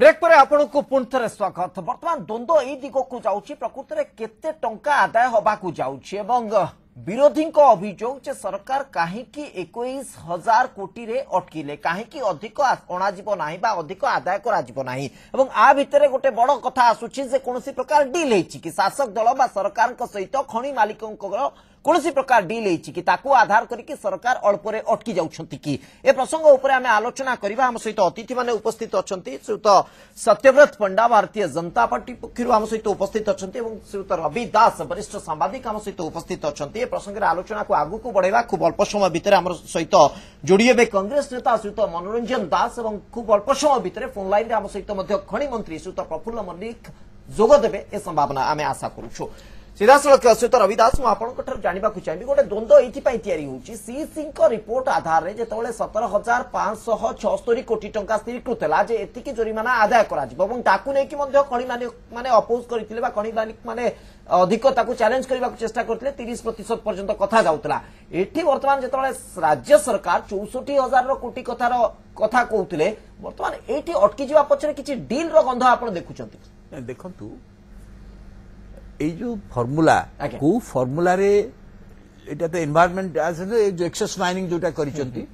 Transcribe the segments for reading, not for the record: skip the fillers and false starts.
Break पर आपण को पुणी थे स्वागत। बर्तमान द्वंद्व यही दिग को जाऊँगी प्रकृत में केते टंका आदाय हवा को जाऊँगी एवं विरोधी अभियोग जे सरकार कहीं 21,000 कोटी रे अटकिले कहीं अधिक अणाजिब ना अधिक आदाय कर आ भितर गोटे बड़ कथा आसूची जे कौन प्रकार डील है कि शासक दल बा सरकार सहित खनि मालिकों कौन प्रकार डील है ताकू आधार करके सरकार अल्परे अटकी जाउछंती कि ए प्रसंग उपरे आमे आलोचना करिबा। हम सहित अतिथि माने उपस्थित अछंती श्रीयुत सत्यव्रत पंडा भारतीय जनता पार्टी पक्षरु हम सहित उपस्थित अछंती एवं श्रीयुत रवि दास वरिष्ठ सांबादिक हम सहित उपस्थित अछंती। ए प्रसंग रे आलोचना को आगु को बढ़ाइबा खूब अल्प समय भितर हमर सहित जोड़ी हेबे कांग्रेस नेता श्रीयुत मनोरंजन दास एवं खूब अल्प समय भितर फोन लाइन रे हम सहित मध्य खनि मंत्री श्रीयुत प्रफुल्ल मल्लिक जोग देबे ए संभावना आमे आशा करूछु। सीधासख श्रीयुत रविदास जानवा चाहिए गोटे द्वंद्व ये सीसी रिपोर्ट आधार में जो 17,576 कोटी टंका स्थिरीकृत है एतिकी जोरिमाना आदाय कर खनि माने अपोज करते खनि मालिक माने अधिक चैलेंज करने को चेष्टा करते 30% पर्यंत कथा जाऊला। एठी वर्तमान जो राज्य सरकार 64,000 कोटी कथार कथा कहते बर्तमान ये अटकी जावा पछरे किछि डील रो गंध आप देखुछंती। देखंतु এই যে ফর্মুলা কো ফর্মুলা রে এটা তো এনवायरमेंट जो एक्सेस माइनिंग जोटा करिसंती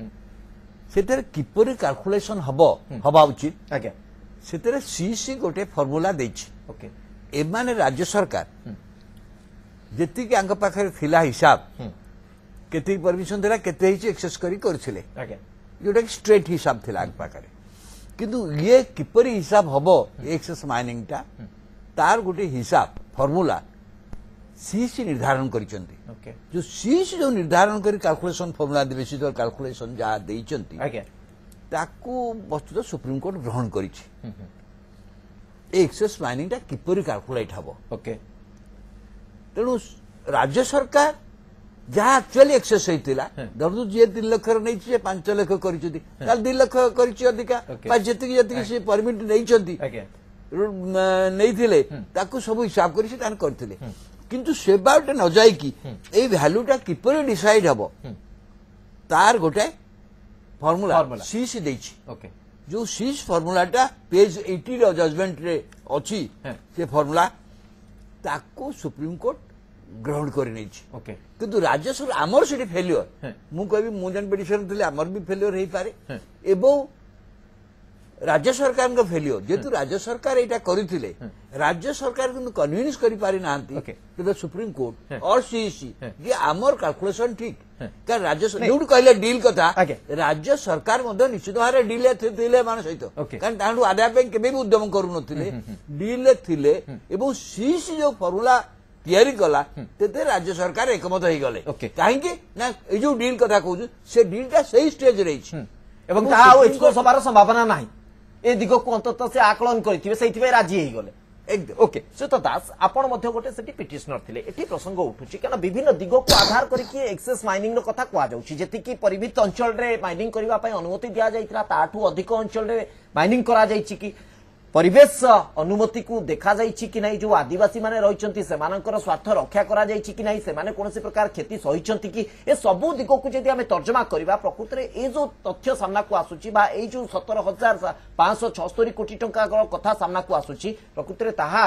सेतर किपरि कैलकुलेशन हबा उचित आज्ञा सेतर सीसी गोटे फॉर्मूला देछि। ओके ए माने राज्य सरकार जेति के अंग पाखरे थिला हिसाब केति परमिशन देला केते हिच एक्सेस करी करथिले आज्ञा जोटा कि स्ट्रेट हिसाब थिला अंग पाखरे किंतु ये किपरि हिसाब हबो एक्सेस माइनिंग ता तार गोटे हिसाब फॉर्मूला सीसी निर्धारण करिसंती। ओके जो सीसी जो निर्धारण करी कैलकुलेशन फॉर्मूला बेसिकल कैलकुलेशन जा देइचंती आज्ञा ताकू वस्तुतः सुप्रीम कोर्ट ग्रहण करिछि। एक्सेस माइनिंग ता किपरि कैलकुलेट हबो। ओके तेणु राज्य सरकार जहाँ एक्चुअली एक्सेस होइतिला धरतु जे 3 लाख नै छै 5 लाख करिसंती ताल 2 लाख करिछि अधिका बा जति से परमिट नैचंती नहीं थिले ताकू सब हिसाब करी करथिले किंतु से बाटे न जाय कि ए वैल्यूटा किपरि डिसाइड हबो तार गोटे फार्मूला सीसी देछि। ओके जो सीस फार्मूलाटा पेज 80 रो जजमेंट रे अछि से फार्मूला ताकू सुप्रीम कोर्ट ग्रहण करि नै छी। ओके किंतु राज्य सरकार हमर सिटी फेलियर मु कहबी मु जन पिटिशन थिले हमर भी फेलियर हेई पारे एवं राज्य सरकार का फेलियर जेतु राज्य सरकार एटा करिथिले राज्य सरकार किंतु कन्विंस करि पारि नांती तो सुप्रीम कोर्ट और सीसी जे हमर कैलकुलेशन ठीक का राज्य सरकार कहले डील कथा राज्य सरकार मध्ये निश्चित भारे डील थिले मान सहित कारण तांडू आदाय पे केबे भी उद्यम करू नथिले डील थिले एवं सीसी जो फॉर्मूला तैयारी कला तेते राज्य सरकार एकमत होई गले काहे कि ना ए जो डील कथा कहू से डीलटा सही स्टेज रही एवं ता एक्सको सबार संभावना नाही ए दिग को अंततः से आकलन करथिबे सेथिबे राजी हेई गले एकदम। ओके श्रीयुत दास आपण मध्ये गोटे सेठी पिटिशनर थिले एठी प्रसंग उठुची कारण विभिन्न दिग को आधार करके एक्सेस माइनिंग रो कथा कुआ जाउची जेति कि परिमित अंचल रे माइनिंग करबा पई अनुमति दिया जाइतरा ताठू अधिक अंचल रे माइनिंग करा जाइची कि परिवेश अनुमति को देखा जाइछि कि नहीं जो आदिवासी माने रहिचंती सेमानकर स्वार्थ रक्षा करा जाइछि कि नहीं सेमाने कोनोसी प्रकार क्षति सहिचंती कि ए सबु दिगो को जदि हमें तर्जमा करबा प्रकृत रे ए जो तथ्य सामना को आसुची बा ए जो 17,576 कोटी टंका कथा सामना को आसुची प्रकृत रे ताहा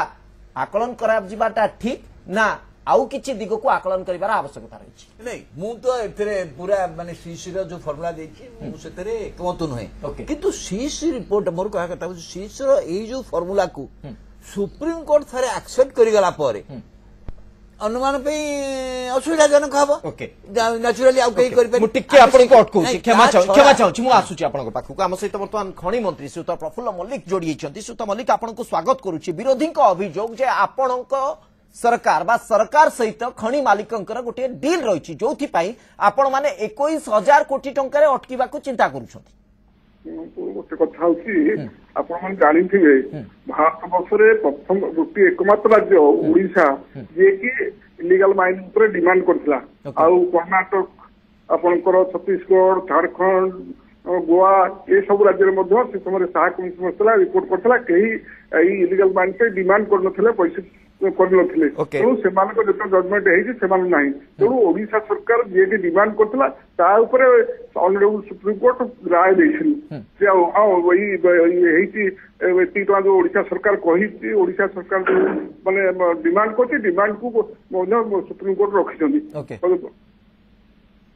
आकलन करा जिबाटा ठीक ना आउ किछि दिगो को आकलन करिबार आवश्यकता रहिछि नहीं मु तो एथरे पूरा माने सीसी रो जो फार्मूला देछि मु सेतरे एकमत नहे किंतु सीसी रिपोर्ट मोर कहा कथा सीसी रो ए जो फार्मूला को सुप्रीम कोर्ट थारे एक्सेप्ट करि गला पारे अनुमान पे असुविधा जनक हबो। ओके नेचुरली आउ कहि करि मु टिके आपन को अटकू क्षमा चाहू मु आसुची आपन पाखु को हम सहित वर्तमान खनि मंत्री श्रीयुत प्रफुल्ल मल्लिक जोड़ी छथि। श्रीयुत मल्लिक आपन को स्वागत करूची। विरोधी को अभियोग जे आपन को सरकार बा सरकार सहित खनि मालिकंकर गोटे डील रही जो आपण माने 21,000 कोटी टंका अटकीबा को चिंता करूछथि। गोटे कथा होची आपण मन जानि थिबे भारत वर्षरे प्रथम गोटे एकमात्र राज्य ओडिशा जे कि इलीगल माइनिंग पर डिमांड करथिला आ कर्नाटक आपनकर छत्तीसगढ़ झारखंड गोवा ये सब राज्य में से समय सहायक कमिशन रिपोर्ट करथिला कहीं इलीगल माइनिंग पे डिमांड कर नथिले पैसे କରିନଥିଲେ Okay. ତେଣୁ ସେମାନଙ୍କ ଯେତେ ଜଜମେଣ୍ଟ ହେଇଛି ସେମାନେ ନାହିଁ ତେଣୁ ଓଡିଶା ସରକାର ଯିଏକି ଡିମାଣ୍ଡ କରିଥିଲା ତା ଉପରେ ଅନରେବୁଲ ସୁପ୍ରିମକୋର୍ଟ ରାୟ ଦେଇଛନ୍ତି ଯେ ହଁ ଏଇ ହେଇଛି ଏତିକି ଟଙ୍କା ଯୋଉ ଓଡିଶା ସରକାର କହିଛି ଓଡିଶା ସରକାର ଯୋଉ ମାନେ ଡିମାଣ୍ଡ କରିଛି ଡିମାଣ୍ଡକୁ ମଧ୍ୟ ସୁପ୍ରିମକୋର୍ଟ ରଖିଛନ୍ତି Okay.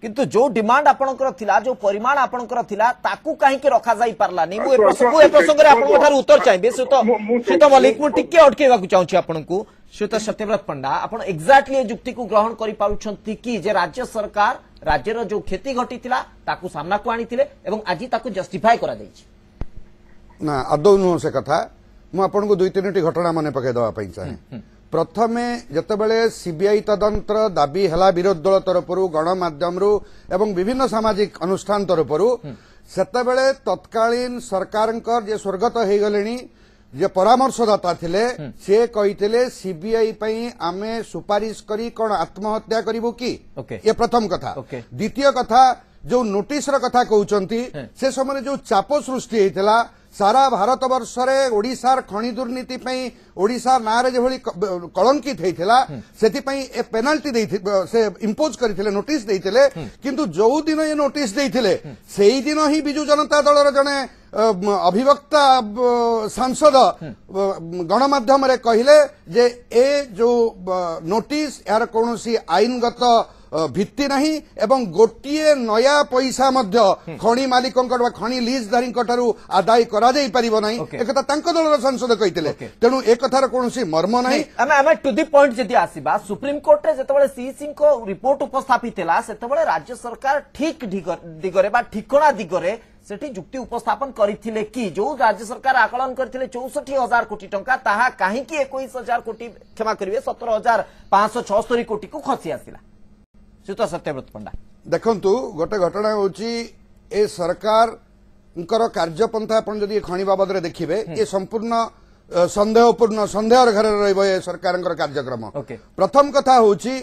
किंतु जो डिमांड आपनकर थिला जो परिमाण आपनकर थिला ताकू काहे के रखा जाई पारलानी मु ए प्रसंग रे आपन ठार उत्तर चाहिबे श्वेत मलिक मु टिके अटकेबा को चाहूची आपनकू श्वेत सत्यव्रत पंडा आपन एग्जैक्टली ए जुक्ति को ग्रहण करि पारुछंती कि जे राज्य सरकार राज्यर जो क्षति घटिथिला ताकू सामना को आनिथिले एवं आजि ताकू जस्टिफाई करा दैछि ना आदौ नुह से कथा मु आपनको दुई तीन घटना मन पकई दवा चाहे प्रथमे जतेबेले सीबीआई तदंतर दाबी हला विरोध दल तरफरु गणमाध्यम एवं विभिन्न सामाजिक अनुष्ठान तरफरु सेतेबेले तत्कालीन सरकारंकर जे स्वर्गत हो गलेनी जे परामर्शदाता थिले से कहिथिले सीबीआई पई आमे सुपारिश करी कोन आत्महत्या करिवु की ये प्रथम कथा द्वितीय कथा जो नोटिस र कथा कहउचंती से समय जो चाप सृष्टि हेतिला सारा भारत वर्ष रे ओडिसार खनि दुर्नीति पई ओडिसा नारे जे भली कलंकित हेतिला सेति पई ए पेनल्टी देथि से इंपोज करिथिले नोटिस देथिले किंतु जो दिन ये नोटिस देथिले सेही दिन ही बिजु जनता दल र जने अभिवक्ता सांसद गणमाध्यम रे कहिले जे ए जो नोटिस यार कोनोसी आईनगत भित्ति नहीं एवं गोटिए नया पैसा मध्य खनि मालिकों खनि लीजधारी आदाय करा जाई परिबो नहीं एकता तांको दलर सांसद कहितले तेनु एक कथार कोनोसी मर्म नहीं आमे टू द पॉइंट जदी आसीबा सुप्रीम कोर्ट रे जतबेले सीसी को रिपोर्ट उपस्थापित हैला सेतबेले राज्य सरकार ठीक दिगरे बा ठिकणा दिगरे सेठी जुक्ति उपस्थापन करिथिले कि जो राज्य सरकार आकलन करथिले 64,000 कोटी टंका ताहा काहे कि 21,000 कोटी क्षमा करिवे 17,576 कोटी को खसी आसिला श्वेत सत्यव्रत पंडा देखंतु गोटे घटना होची ए सरकार कार्यपंथा अपन जदि खनि बाबद रे देखिबे ये संपूर्ण संदेहपूर्ण संदेहर घर रहइबो ए सरकार कार्यक्रम प्रथम कथा होची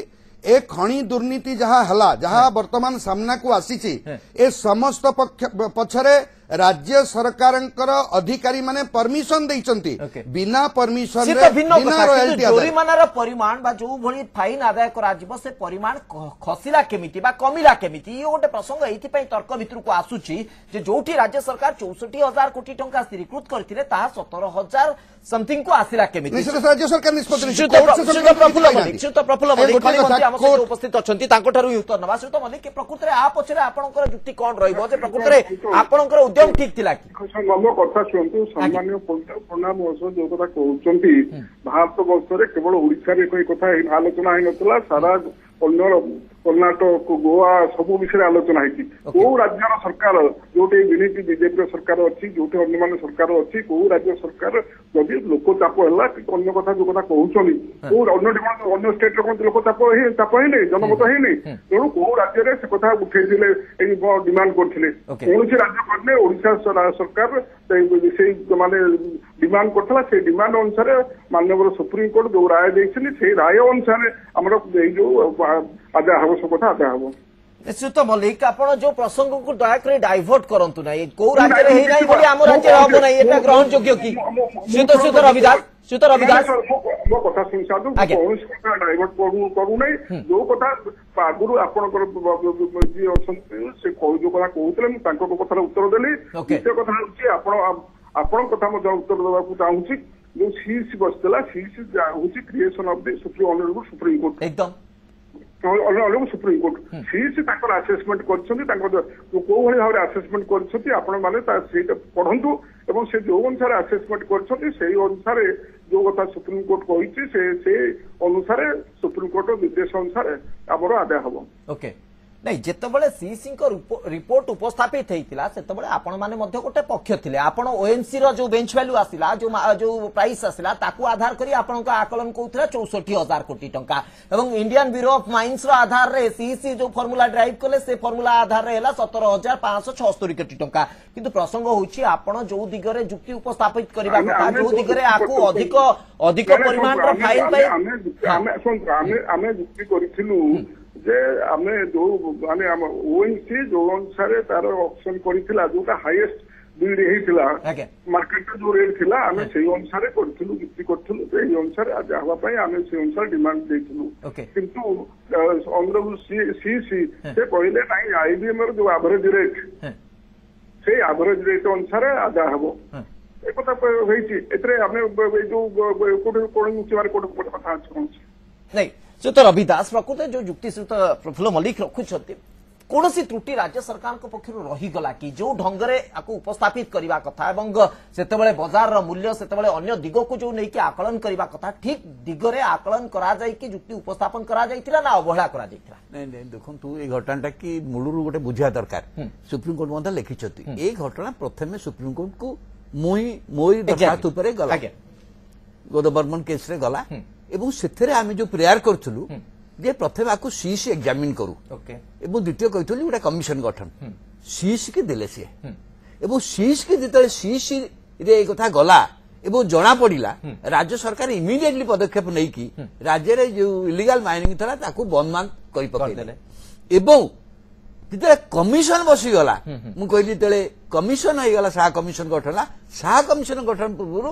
ए खनि दुर्नीति जहा हला जहा वर्तमान सामना को आसीची ए समस्त पक्षरे राज्य सरकारंकर अधिकारी माने परमिशन देइचंती बिना परमिशन रे बिना रॉयल्टी जोरिमानार परिमाण बा जो भली फाइन आदाय करा जिवो से परिमाण खसिला केमिति बा कमिला केमिति ये गोटे प्रसंग एथि पई तर्क भितर को आसुची जे जोठी राज्य सरकार 64,000 कोटी टंका स्थिरीकृत करथिले ताहा 17,000 समथिंग को आसिला केमिति राज्य सरकार निष्पत्ति श्रुत प्रफुल्ल मलिक खनि मंत्री हम से उपस्थित अछंती तांको ठारु उत्तर नबा श्रुत मलिक के प्रकृति रे आ पछरे आपनकर जुक्ति कोन रहइबो जे प्रकृति रे आपनकर उद्यम ठीक थिला कि मम कथा सुनतु सामान्य प्रणाम जो कथा कहउचंती भारत वर्ष रे केवल ओडिसा रे कोई कथा आलोचना हे नतला सारा अन्य कर्णाटक गोवा सब विषय आलोचना है कौ राज्यर सरकार जोटे विनीति बीजेपी सरकार अच्छी जोटे अन्य सरकार अच्छी कौ राज्य सरकार जदि लोक चाप है कि अन्य कथा जो कथा कहते कौ अन्य स्टेट लोक चाप है जनमत है तेणु कौ राज्य से कथा उठे डिमांड करते कौन राज्य करने ओडिशा सरकार से माने डिमांड करता से डिमांड अनुसार माननीय सुप्रीमकोर्ट जो राय देते से राय अनुसार आम जो आदाय हम सब कथा आदाय हम निश्चित मल्लिक आपण जो प्रसंग को दयाकर डाइवर्ट करंतु नै को राज्य रे हे नै बोली हम राज्य रहबो नै एटा ग्रहण योग्य की श्वेत रविदास मो कथा सुन सादु कौन कथा डाइवर्ट करू नै जो कथा आगुरु आपनकर जी अछंती से जो कथा कहउतले म तांको कथा उत्तर देली से कथा होची आपण कथा म उत्तर देबा को चाहूची जो सीसी बसतला सीसी होची creation of the honourable Supreme Court एकदम ऑनरेबल सुप्रीम कोर्ट सीसी ताकर असेसमेंट करछंती ताकर को भाव असेसमेंट करछंती आपण माने पढ़ंतु एवं से जो अनुसार असेसमेंट करछंती से अनुसार जो कथा सुप्रीम कोर्ट कहिछि से अनुसार सुप्रीम कोर्ट निर्देश अनुसार आबर आदाय हबो ओके नहीं जेतबेले सीसी को रिपोर्ट उपस्थापित हेतिला सेतबेले आपण माने मध्य गोटे पक्ष थिले आपण ओएनसी रो जो बेंच वैल्यू आसिला जो प्राइस आसिला ताकू आधार करी आपण का आकलन कोउथरा 64,000 कोटी टंका एवं इंडियन ब्यूरो ऑफ माइंस रो आधार रे सीसी जो फार्मूला ड्राइव कले से फार्मूला आधार रे हला 17,576 कोटी टंका किंतु प्रसंग होछि आपण जो दिगरे जुक्ति उपस्थापित करबा कथा जो दिगरे आकू अधिक परिमाण रो फाइन पाई हमें जुक्ति करिथिलु जे आमे जो माने ओएनसी जो अनुसार तार ऑप्शन करिथिला जोटा हाईएस्ट ବିଡ୍ ହେଇଥିଲା ଆଜ୍ଞା ମାର୍କେଟରେ ଯୋଉ ରେଟ୍ ଥିଲା ଆମେ ସେଇ ଅନୁସାରେ କରିଥିଲୁ ଯୁକ୍ତି କରିଥିଲୁ ସେଇ ଅନୁସାରେ ଆଦାୟ ହେବା ପାଇଁ ଆମେ ସେଇ ଅନୁସାରେ ଡିମାଣ୍ଡ ଦେଇଥିଲୁ ଓକେ କିନ୍ତୁ ଅନରେବୁଲ ସିସି ସେ କହିଲେ ନାଇଁ IBM ର ଯୋଉ ଆଭରେଜ ରେଟ୍ ସେଇ ଆଭରେଜ ରେଟ୍ ଅନୁସାରେ ଆଦାୟ ହବ ଏ କଥା ହେଇଛି ଏଥିରେ ଆମେ ଏଇ ଯୋଉ କୋଉଠି କୋଉଠି କଥା ଅଛି କଣ ନାଇଁ ଶ୍ରୀଯୁକ୍ତ ରବି ଦାସ ପ୍ରକୃତରେ ଯୋଉ ଯୁକ୍ତି ଶ୍ରୀଯୁକ୍ତ ପ୍ରଫୁଲ୍ଲ ମଲ୍ଲିକ ରଖୁଛନ୍ତି କୌଣସି ତ୍ରୁଟି ରାଜ୍ୟ ସରକାରଙ୍କ ପକ୍ଷରୁ ରହିଗଲା କି ଯୋଉ ଢଙ୍ଗରେ ଆକୁ ଉପସ୍ଥାପିତ କରିବା କଥା ଏବଂ ସେତେବେଳେ ବଜାରର ମୂଲ୍ୟ ସେତେବେଳେ ଅନ୍ୟ ଦିଗକୁ ଯୋଉ ନେଇକି ଆକଳନ କରିବା କଥା ଠିକ ଦିଗରେ ଆକଳନ କରାଯାଇକି ଯୁକ୍ତି ଉପସ୍ଥାପନ କରାଯାଇଥିଲା ନା ଅବହେଳା କରାଯାଇଥିଲା ନାଇଁ ନାଇଁ ଦେଖନ୍ତୁ ଏଇ ଘଟଣାଟା କି ମୂଳରୁ ଗୋଟେ ବୁଝିବା ଦରକାର ସୁପ୍ରିମକୋର୍ଟ ମଧ୍ୟ ଲେଖିଛନ୍ତି ଏଇ ଘଟଣା ପ୍ରଥମେ ସୁପ୍ରିମକୋର୍ଟକୁ ମୋଇ ଦରଖାସ୍ତ ଉପରେ ଗଲା ଗୌରବର୍ମନ କେସରେ ଗଲା ଏବଂ ସେଥିରେ ଆମେ ଯୋଉ ପ୍ରେୟାର କରୁଥିଲୁ ଯେ ପ୍ରଥମେ ଆକୁ ସିଇସି ଏକ୍ଜାମିନ କରୁ ଏବଂ ଦ୍ୱିତୀୟ କହିଥିଲୁ ଗୋଟେ କମିଶନ ଗଠନ ସିଇସି କି ଦେଲେ ସିଏ ଏବଂ ସିଇସି କି ଯେତେବେଳେ ସିଇସି ରେ ଏ କଥା ଗଲା ଏବଂ ଜଣା ପଡିଲା ରାଜ୍ୟ ସରକାର ଇମିଡିଏଟଲି ପଦକ୍ଷେପ ନେଇକି ରାଜ୍ୟରେ ଯୋଉ ଇଲିଗାଲ ମାଇନିଂ ଥିଲା ତାକୁ ବନ୍ଦବାନ୍ଦ କରି ପକେଇଦେଲେ ଏବଂ ଯେତେବେଳେ କମିଶନ ବସିଗଲା ମୁଁ କହିଲି ଯେତେବେଳେ କମିଶନ ହେଇଗଲା ସାହା କମିଶନ ଗଠନ ହେଲା ସାହା କମିଶନ ଗଠନ ପୂର୍ବରୁ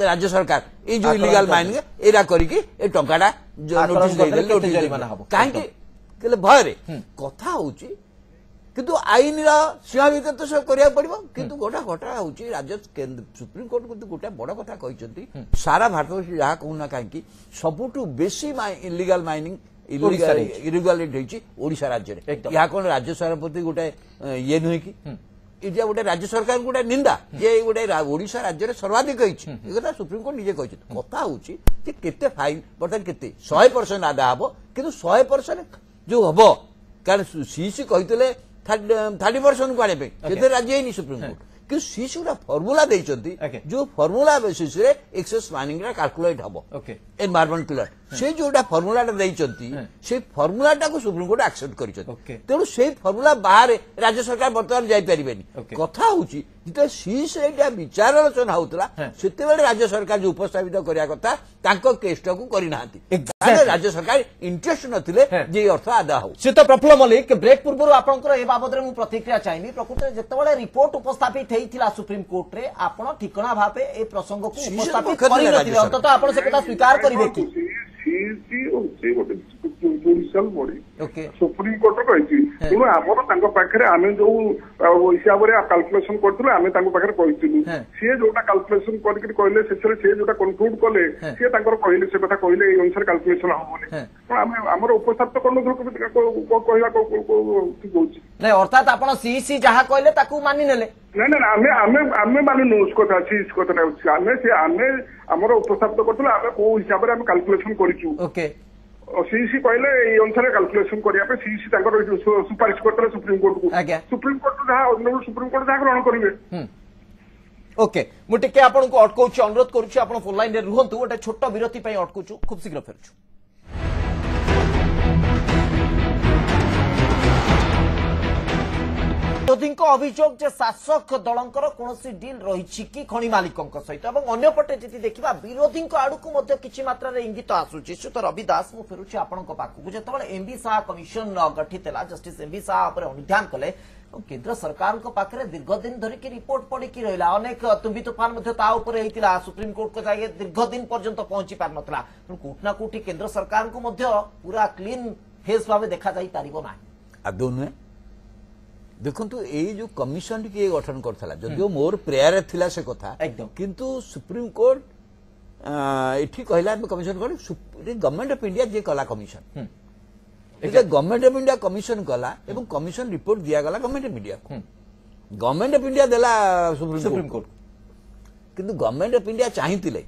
ରାଜ୍ୟ ସରକାର ଏଇ ଯୋଉ ଇଲିଗାଲ ମାଇନିଂ ଏଇଟା କରିକି ଏ ଟଙ୍କାଟା ନୋଟିସ ଦେଇଦେଲେ କାହିଁକି କହିଲେ ଭୟରେ କଥା ହଉଛି କିନ୍ତୁ ଆଇନର ସୀମା ଭିତରେ ତ ସବୁ କରିବାକୁ ପଡିବ କିନ୍ତୁ ଗୋଟେ ଘଟଣା ହଉଛି ରାଜ୍ୟ ସୁପ୍ରିମକୋର୍ଟ କିନ୍ତୁ ଗୋଟେ ବଡ କଥା କହିଛନ୍ତି ସାରା ଭାରତବର୍ଷ ଯାହା କହୁନା କାହିଁକି ସବୁଠୁ ବେଶୀ ଇଲିଗାଲ ମାଇନିଂ ଇରେଗୁଲାରିଟି ହେଇଛି ଓଡିଶା ରାଜ୍ୟରେ ଏହା କଣ ରାଜ୍ୟ ସରକାର ପ୍ରତି ଗୋଟେ ଇଏ ନୁହେଁ କି ଏଇଟା ଗୋଟେ ରାଜ୍ୟ ସରକାର ଗୋଟେ ନିନ୍ଦା ଯେ ଗୋଟେ ଓଡିଶା ରାଜ୍ୟରେ ସର୍ବାଧିକ ହେଇଛି ଏ କଥା ସୁପ୍ରିମକୋର୍ଟ ନିଜେ କହିଛନ୍ତି କଥା ହଉଛି ଯେ କେତେ ଫାଇନ ବର୍ତ୍ତମାନ କେତେ 100% ଆଦାୟ ହବ କିନ୍ତୁ 100% ଯୋଉ ହବ କାରଣ ସିସି କହିଥିଲେ 30% କୁ ଆଣିବା ପାଇଁ ସେଥିରେ ରାଜି ହେଇନି ସୁପ୍ରିମକୋର୍ଟ କିନ୍ତୁ ସିସି ଗୋଟେ ଫର୍ମୁଲା ଦେଇଛନ୍ତି ଯୋଉ ଫର୍ମୁଲା ବେସିସରେ ଏକ୍ସେସ ମାଇନିଂଟା କାଲକୁଲେଟ ହବ ଏନଭାୟରମେଣ୍ଟ କ୍ଲିୟର ସେ ଯୋଉଟା ଫର୍ମୁଲାଟା ଦେଇଛନ୍ତି ସେଇ ଫର୍ମୁଲାଟାକୁ ସୁପ୍ରିମକୋର୍ଟ ଆକ୍ସେପ୍ଟ କରିଛନ୍ତି ତେଣୁ ସେଇ ଫର୍ମୁଲା ବାହାରେ ରାଜ୍ୟ ସରକାର ବର୍ତ୍ତମାନ ଯାଇପାରିବେନି କଥା ହଉଛି ଯେତେବେଳେ ସିସି ଏଇଟା ବିଚାର ଆଲୋଚନା ହଉଥିଲା ସେତେବେଳେ ରାଜ୍ୟ ସରକାର ଯୋଉ ଉପସ୍ଥାପିତ କରିବା କଥା ତାଙ୍କ କେସଟାକୁ କରିନାହାନ୍ତି ରାଜ୍ୟ ସରକାର ଇଣ୍ଟରେଷ୍ଟ ନଥିଲେ ଯେ ଅର୍ଥ ଆଦାୟ ହଉ ସେ ତ ପ୍ରଫୁଲ୍ଲ ମଲ୍ଲିକ ବ୍ରେକ୍ ପୂର୍ବରୁ ଆପଣଙ୍କର ଏ ବାବଦରେ ମୁଁ ପ୍ରତିକ୍ରିୟା ଚାହିଁବି ପ୍ରକୃତରେ ଯେତେବେଳେ ରିପୋର୍ଟ ଉପସ୍ଥାପିତ ହେଇଥିଲା ସୁପ୍ରିମକୋର୍ଟରେ ଆପଣ ଠିକଣା ଭାବେ ଏ ପ୍ରସଙ୍ଗକୁ ଉପସ୍ଥାପିତ କରିନଥିଲେ ଅନ୍ତତଃ ଆପଣ ସେ କଥା ସ୍ୱୀକାର କରିବେ କି ସିଇସି ହଉଛି ଗୋଟେ ଜୁଡିସିଆଲ ବଡି ସୁପ୍ରିମକୋର୍ଟ କହିଛି ତେଣୁ ଆମର ତାଙ୍କ ପାଖରେ ଆମେ ଯୋଉ ହିସାବରେ କାଲକୁଲେସନ କରିଥିଲୁ ଆମେ ତାଙ୍କ ପାଖରେ କହିଥିଲୁ ସିଏ ଯୋଉଟା କାଲକୁଲେସନ କରିକି କହିଲେ ସେଥିରେ ସିଏ ଯୋଉଟା କନକ୍ଲୁଡ କଲେ ସିଏ ତାଙ୍କର କହିଲେ ସେ କଥା କହିଲେ ଏଇ ଅନୁସାରେ କାଲକୁଲେସନ ହବ ବୋଲି ଆମେ ଆମର ଉପସ୍ଥାପିତ କରିନଥିଲୁ କହିବା ଠିକ ହଉଛି ନାଇଁ ଅର୍ଥାତ ଆପଣ ସିଇସି ଯାହା କହିଲେ ତାକୁ ମାନି ନେଲେ ନାଇଁ ନାଇଁ ଆମେ ମାନିନୁ କଥା ସିଇସି କଥାଟା ହଉଛି ଆମେ ଆମର ଉପସ୍ଥାପିତ କରିଥିଲୁ ଆମେ କୋଉ ହିସାବରେ ଆମେ କାଲକୁଲେସନ କରିଛୁ ସିଇସି କହିଲେ ଏଇ ଅନୁସାରେ କାଲକୁଲେସନ କରିବା ପାଇଁ ସିଇସି ତାଙ୍କର ସୁପାରିଶ କରିଥିଲେ ସୁପ୍ରିମକୋର୍ଟକୁ ସୁପ୍ରିମକୋର୍ଟ ଯାହା ସୁପ୍ରିମକୋର୍ଟ ଯାହା ଗ୍ରହଣ କରିବେ ओके मु टिके आपनको अटकाउछु अनुरोध करूछु आपण फोन लाइन रे रुहंतु गोटे छोट विरति पई अटकुछु खूब शीघ्र फेरुछु विरोधी अभियोग जे शासक दलंकर कौनसी डील रही कि खनि मालिकों सहित अंपटे जी देखा विरोधी आड़ को किसी मात्रा इंगित आसूची श्रीयुत रवि दास मु फेरुछि आपणक पाखक जो एमबी शाह कमिशन गठित जस्टिस एमबी शाह अनुध्यान कले केंद्र सरकार पाखे दीर्घ दिन धरिकी रिपोर्ट पड़ी रहा अनेक तुम्बी तुफान होता सुप्रीमकोर्ट को जाए दीर्घ दिन पर्यंत पहुंची पार ना कोठना कोठी केंद्र सरकार को पूरा क्लीन फेस भाव देखा पारिबो ना आदौ नुहे देखु ये जो कमिशन किए गठन करता जदिव मोर प्रेयर थिला से कथा किंतु सुप्रीमकोर्ट ये कहला कमिशन गवर्नमेंट ऑफ इंडिया जे कला commission government of India commission कला एवं कमिशन रिपोर्ट दिया गला government of India government of India देला सुप्रीम कोर्ट किंतु गवर्नमेंट ऑफ इंडिया चाहिए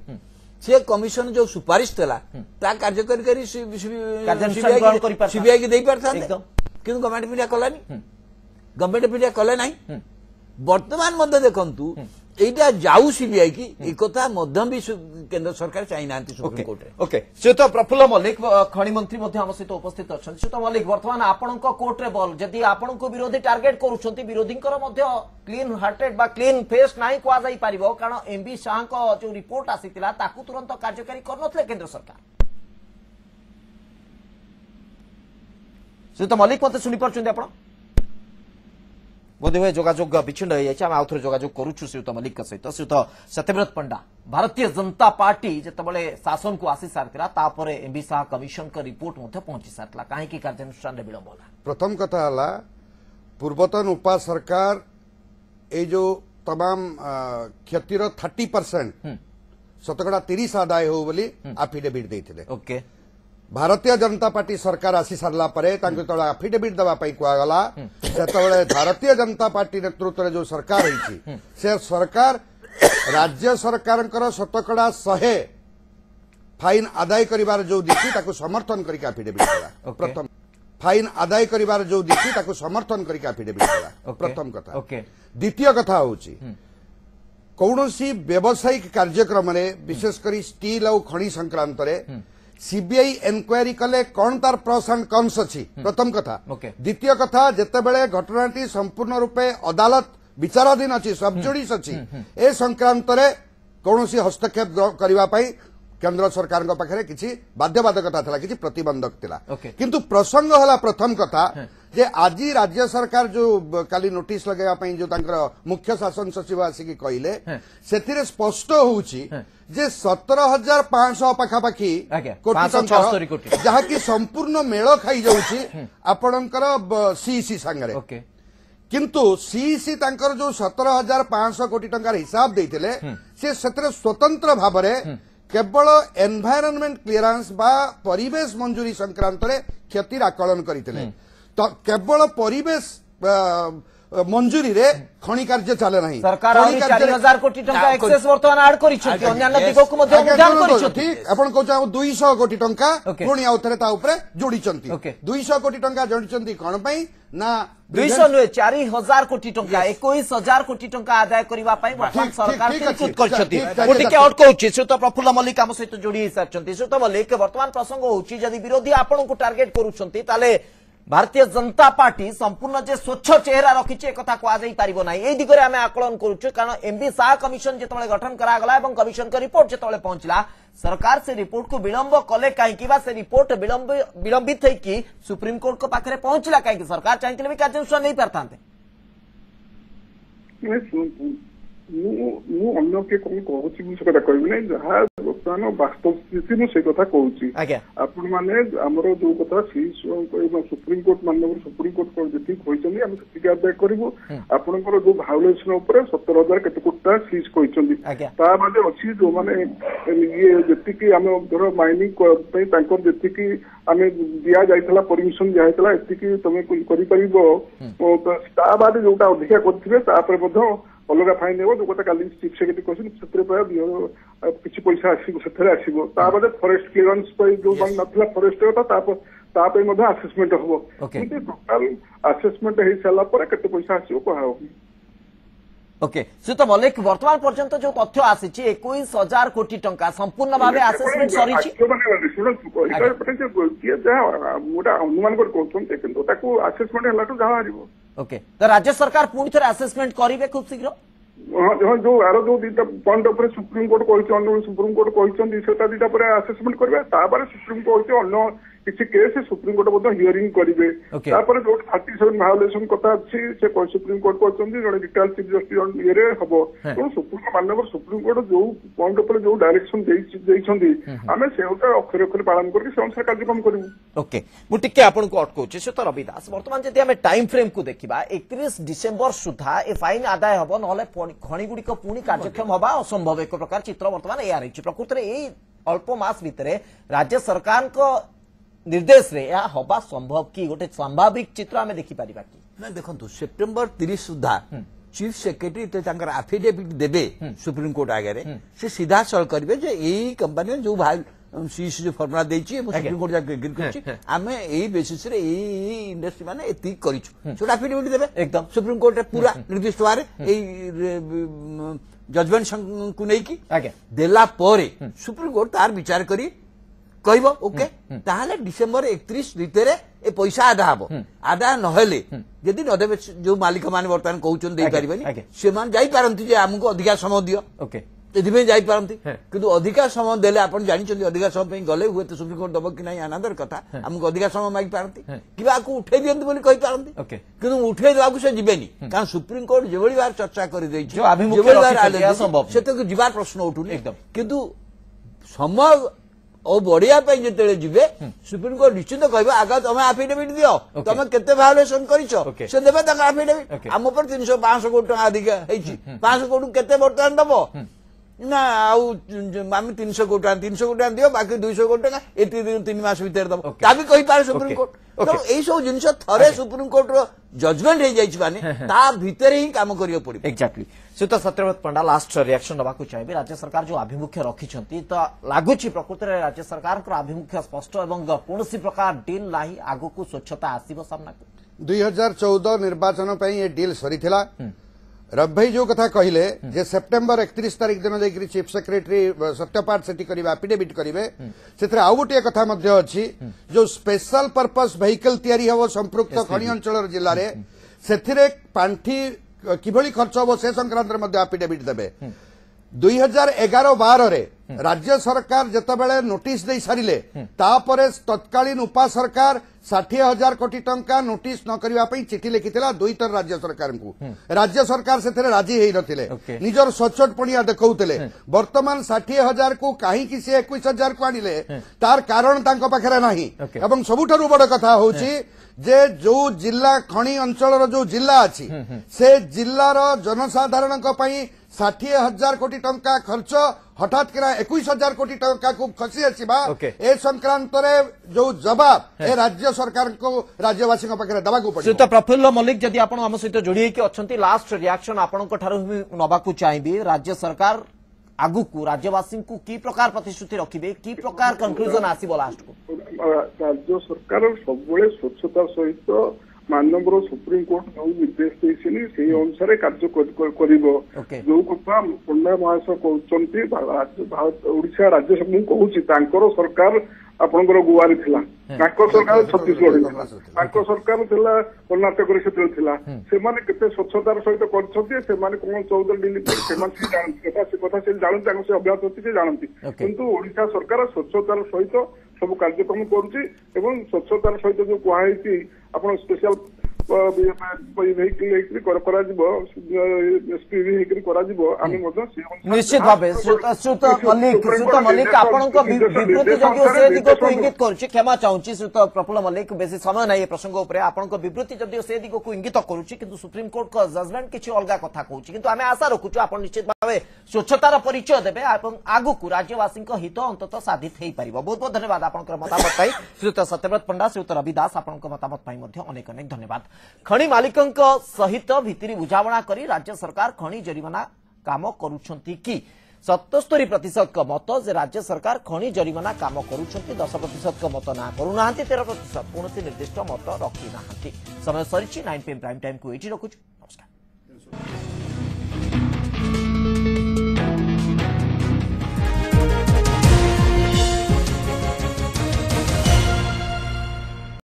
से कमिशन जो सुपारिश थला ता कार्यकारी सीबीआई की दे पारथा किंतु government of India Kalani government of India कले ना वर्तमान मध्य देखंतु एटा जाऊ सीबीआई की एक भी केंद्र सरकार चाहिए सुप्रीम कोर्ट ओके श्रीयुत प्रफुल्ल मल्लिक खनि मंत्री हम सहित उपस्थित अच्छा श्रीयुत मल्लिक वर्तमान आपण कोर्ट रे बल जदि आपण विरोधी टार्गेट करुछंती विरोधी क्लीन हार्टेड बा क्लीन फेस नहीं कह जाई परिबो कारण एमबी शाह जो रिपोर्ट आसीतिला ताकू तुरंत कार्यकारी करनथले केंद्र सरकार श्रीयुत मल्लिक मते सुनि परछंती आपण बोधहुए जोगाजोग विच्छिन्न हो जाए आउ थे जोगाजोग करुचु श्रीयुत मल्लिक सहित श्रीयुत सत्यव्रत पंडा भारतीय जनता पार्टी जितेबाला शासन को आसी सारी एमबी शाह कमिशन का रिपोर्ट पहुंची सारा कहीं कार्यानुष्ठान विलंब होला प्रथम कथा है पूर्वतन उपा सरकार ये जो तमाम क्षतिर 30% शतकड़ा 30 आदाय हो बोली आफिडेविट देते ओके भारतीय जनता पार्टी सरकार आसी सारा आफिडेविट देवाई कहगला से भारतीय जनता पार्टी नेतृत्व जो सरकार होती से सरकार राज्य सरकार शतकड़ा 100 फाइन आदाय करिवार जो दिखी ताको समर्थन करके आफिडेविट देला प्रथम फाइन आदाय करिवार जो दिखी ताको समर्थन करके आफिडेविट देला प्रथम कथा द्वितीय कथा होची कौनसी व्यावसायिक कार्यक्रम रे विशेषकर स्टील और खनि संक्रांत रे सीबीआई एनक्वायरी कले कौन तार प्रॉस एंड कॉन्स अच्छी प्रथम कथा द्वितीय कथा जितेबले घटनाटी संपूर्ण रूपे अदालत विचाराधीन अच्छी सबजुडिस अच्छी ए संक्रांत रे कौनसी हस्तक्षेप करने केंद्र सरकार पाखे किसी बाध्यबाधकता था किसी प्रतिबंधक थिला किंतु प्रसंग हला प्रथम कथा जे आज राज्य सरकार जो काली नोटिस लगाई जो मुख्य शासन सचिव आसिक कहले से स्पष्ट होउची जे 17,500 पाखापाखि कोटी जहाँकि संपूर्ण मेल खाई जाउची आपणकर सीईसी सांगरे किंतु सीईसी तांकर जो 17,500 कोटी टंकार हिसाब देइथिले से सेतरे स्वतंत्र भाबरे केवल एनवायरनमेंट क्लियरेंस बा परिवेश मंजूरी संक्रांत रे क्षतिर आकलन करथिले तो केवल परिवेश मंजूरी रे खनि कार्य चले नहीं सरकार 4,000 कोटी टंका एक्सेस वर्तमान ऐड करिछथि अन्य दिगो को मध्ये उद्यान करिछथि आपण कहू 200 कोटी टंका पुणी आउथरे ता ऊपर जोड़ीचंती 200 कोटी टंका जोड़ीचंती कोन पई ना 200 नुहे 4,000 कोटी टंका 21,000 कोटी टंका आदाय करबा पई वर्तमान सरकार प्रस्तुत करछथि कोटी के आउट कहूछि श्रीयुत प्रफुल्ल मल्लिक आम सहित जोड़ी सारछंती श्रीयुत मल्लिक वर्तमान प्रसंग होछि जदि विरोधी आपण को टार्गेट करूछंती ताले भारतीय जनता पार्टी संपूर्ण जे स्वच्छ चेहरा रखी कथा कह ना ये दिगरे आम आकलन करुचु कारण एमबी शाह कमिशन जिते गठन करागला और कमिशन का रिपोर्ट जिते पहुंचला सरकार से रिपोर्ट को विलंब कले कहीं से रिपोर्ट विलंबित होगी सुप्रीमकोर्ट को पाखे पहुंचला कहीं सरकार चाहिए भी कार्यानुष्ठान नहीं पारता अन्य के कौन कहूँ से कथा कहबी ना जहाँ बर्तमान वास्तव स्थिति मुझे कथा कहूँ आपण मैंने आमर जो कथा सुप्रीम कोर्ट मानव सुप्रीम कोर्ट जी कहते आदाय करूँ आपंकर जो भायोलेसन 17,000 केते कोटी सीज कहते बादे अच्छी जो मैंने ये जी आम धर माइनिंग जी आम दि जाइला परमिशन दिया एति तुम कर बादे जोटा अधिका करें अलग फाइन हो जो कथा काली चीफ सेक्रेटरी कहते किसी पैसा आसो बादे फॉरेस्ट क्लियरेंस जो ना फॉरेस्ट आसेसमेंट हम टोटाल आसेसमेंट हो सारापर के पैसा आसो कह ओके श्रीयुत मल्लिक वर्तमान पर्यंत जो तथ्य आसी 21,000 कोटी टंका संपूर्ण भाव आसेसमेंट सरी गोटे अनुमान कहते आसेसमेंट जहाँ ओके तो राज्य सरकार पुणी थे आसेसमेंट करेंगे खूब शीघ्र जो आर जो दीटा पॉइंट उपर सुप्रीम कोर्ट कहते सुप्रीम कोर्ट कहते दीटा आसेसमेंट करेंगे सुप्रीम कोर्ट अन्य किसी केस सुप्रीम कोर्ट हियरिंग करेंगे जो 37 भायोलेसन कथा अच्छी सुप्रीम कोर्ट कहते जड़े रिटायर्ड चीफ जस्टिस ये हम तेणु सुप्रीम मानव सुप्रीम कोर्ट जो पॉइंट उपर जो डायरेक्शन आम से अक्षर अक्षर पालन करके अनुसार कार्यक्रम करूँ ओके मुझे आपको अटकाऊँ श्रीयुत रवि दास बर्तमान जब आम टाइम फ्रेम को देखा 31 डिसेम्बर सुधा ए फाइन आदाय हम ना खनि गुड़िक पुणी कार्यक्षम हवा असंभव एक प्रकार चित्र बर्तमान या रही प्रकृत में अल्प मास भितर राज्य सरकार निर्देश रे या हवा संभव कि गोटे स्वाभाविक चित्र आम देखिपर कि देखो सेप्टेम्बर 30 सुधा चीफ सेक्रेटरी आफिडेविट देवे सुप्रीम कोर्ट आगे से सीधा सड़क करेंगे यही कंपनी जो सीईसी जो फर्मुला सुप्रीम कोर्ट एग्री कर आम यही बेसिस इंडस्ट्री मैंने एति करूँ आफिडेविट देवे एकदम सुप्रीम कोर्ट पूरा निर्दिष्ट भाव जजमेंट को लेकिन देला सुप्रीम कोर्ट तार विचार करी कहब ओके ताहले डिसेम्बर 31 भितर ए पैसा आदा हम आदा नहेले यदि नदेवे जो मालिक माने बर्तमान कहउछन दे परिबेनी से मान जाई पारंती जे हमको अधिका समय दियो ओके एथिपे जाई पारंती किंतु अधिका समय देले आपण जानिचंदी अधिका समय पे गले हुए तो सुप्रीम कोर्ट दबो कि नहीं अनादर कथा हमको अधिका समय मागी पारंती किबा को उठे दियंती बोली कहि पारंती किंतु उठे देबाकू से जिबेनी कारण सुप्रीम कोर्ट जेबोली बार चर्चा करि देछि जो अभिमुख्य रखिते असंभव से तो जिबार प्रश्न उठुनी एकदम किंतु समय ओ बढ़िया जिते जीवे सुप्रीम कोर्ट निश्चित कहबे आगा तुम आफिडेविट दियो तुम केते भायोलेशन करिछो से देबे आफिडेविट आम पर 300-500 कोटी टका अधिक हेछि 500 कोटी केते बर्तमान दबो ना आउ आम 300 कोटी दियो बाकी 200 कोटी टका एति 3 मास भीतर दबो ताबी कहि पारे सुप्रीम कोर्ट तो एई सब जिंस थरे सुप्रीम कोर्ट रो जजमेंट हे जाइछ माने ता भीतर ही काम करियो पड़ी एक्जेक्टली सुत सत्यव्रत पंडा लास्ट रिएक्शन नबाकू चाहिए राज्य सरकार जो आभिमुख्य रखिछंती तो लागुची प्रकृति रे राज्य सरकार को आभिमुख्य स्पष्ट एवं कोनोसी प्रकार डील नाही आगु को स्वच्छता आसीबो सामना को 2014 निर्वाचन पे ये डील सरीथिला रवि भाई जो कथा कहले जे सेप्टेम्बर 31 तारिख दिन जाकरी चीफ सेक्रेटरी सत्यपाठ सेठी करिवे एफिडेविट करिवे सेथरे आउ गोटे कथा मध्य अछि जो स्पेशल पर्पस वेहिकल तयारी हबो संपृक्त खनि अंचल जिल्ला रे सेथिरे पांठी किभली खर्च हबो से संक्रांत मध्ये एफिडेविट देबे 2011-12 रे राज्य सरकार जतबेले नोटिस दे सारिले तापरे तत्कालीन उपा सरकार 60,000 कोटी टंका नोटिस न करबा पई चिठी लिखिथिला दुईतर राज्य सरकार को राज्य सरकार सेथरे राजी हेई नथिले निजर सचोट पणिया देखौतले वर्तमान 60,000 को काहे कि से 21,000 को आनिले तार कारण तांको पाखरे नाही एवं सबुठारु बड़ कथा होची जे जो जिला खनि अंचल जो जिला अछि से जिल्लार जनसाधारण को पई 60,000 कोटी टंका खर्च हठात किना 21,000 कोटी टंका को खसी आसीबा ए संक्रांत रे जो जवाब ए राज्य सरकार को राज्यवासी को पाखरे दबा को पड़े तो प्रफुल्ल मल्लिक जदि आपण हम सहित जोड़ी के अछंती लास्ट रिएक्शन आपण को ठारो नबाकू चाहिबी राज्य सरकार आगु को राज्यवासी को की प्रकार प्रतिश्रुति रखिबे की प्रकार कंक्लूजन आसीबो लास्ट को राज्य सरकार सबले स्वच्छता सहित माननीय सुप्रीम कोर्ट जो निर्देश देइछिनी सेही अनुसार कार्य करिवो जो कथा पंडा महाशय कहउचंती ओडिशा राज्य मु कहूची तांकर सरकार आपनकर गुवारी थिला तांकर सरकार छत्तीसगढ़ तांकर सरकार थिला कर्नाटक रे सेतल थिला से माने केते स्वच्छतार सहित करछथि से माने कोन 14 दिल्ली से माने जानथि कथा से जानथि तांको से अभ्यास होती से जानथि किंतु ओडिशा सरकार स्वच्छतार सहित सब कार्यक्रम करुछि एवं स्वच्छतार सहित जो कहैछि आपण स्पेशल निश्चित भाव श्रुत मल्लिक आपणक विवृत्ति जदि से दिग को इंगित करुछि क्षमा चाहूछि श्रुत प्रफुल्ल मल्लिक बेसी समय नै प्रसंग उपरे आपणक विवृत्ति जदि से दिग को इंगित करुछि किंतु सुप्रीम कोर्ट को जजमेंट किछि अलगा कथा कहूछि किंतु आमे आशा रखुछु आपण निश्चित भाव स्वच्छतार परिचय देबे एवं आगु को राज्यवासी हित अंततः साधित हेई परिबो। बहुत बहुत धन्यवाद आपणकर मतामत पई श्रुत सत्यव्रत पंडा श्रुत रवि दास आपणक मतामत पई मध्ये अनेक अनेक धन्यवाद। खनि मालिक सहित भित्री बुझावणा करी राज्य सरकार खनि जरिमाना काम करुछंती कि 77% का मत जे राज्य सरकार खनि जरिमाना काम करुछंती 10% का मत ना करूना 13% कौन निर्दिष्ट मत रखी ना। समय सरी 9 PM प्राइम टाइम को एठी रखुछु। नमस्कार।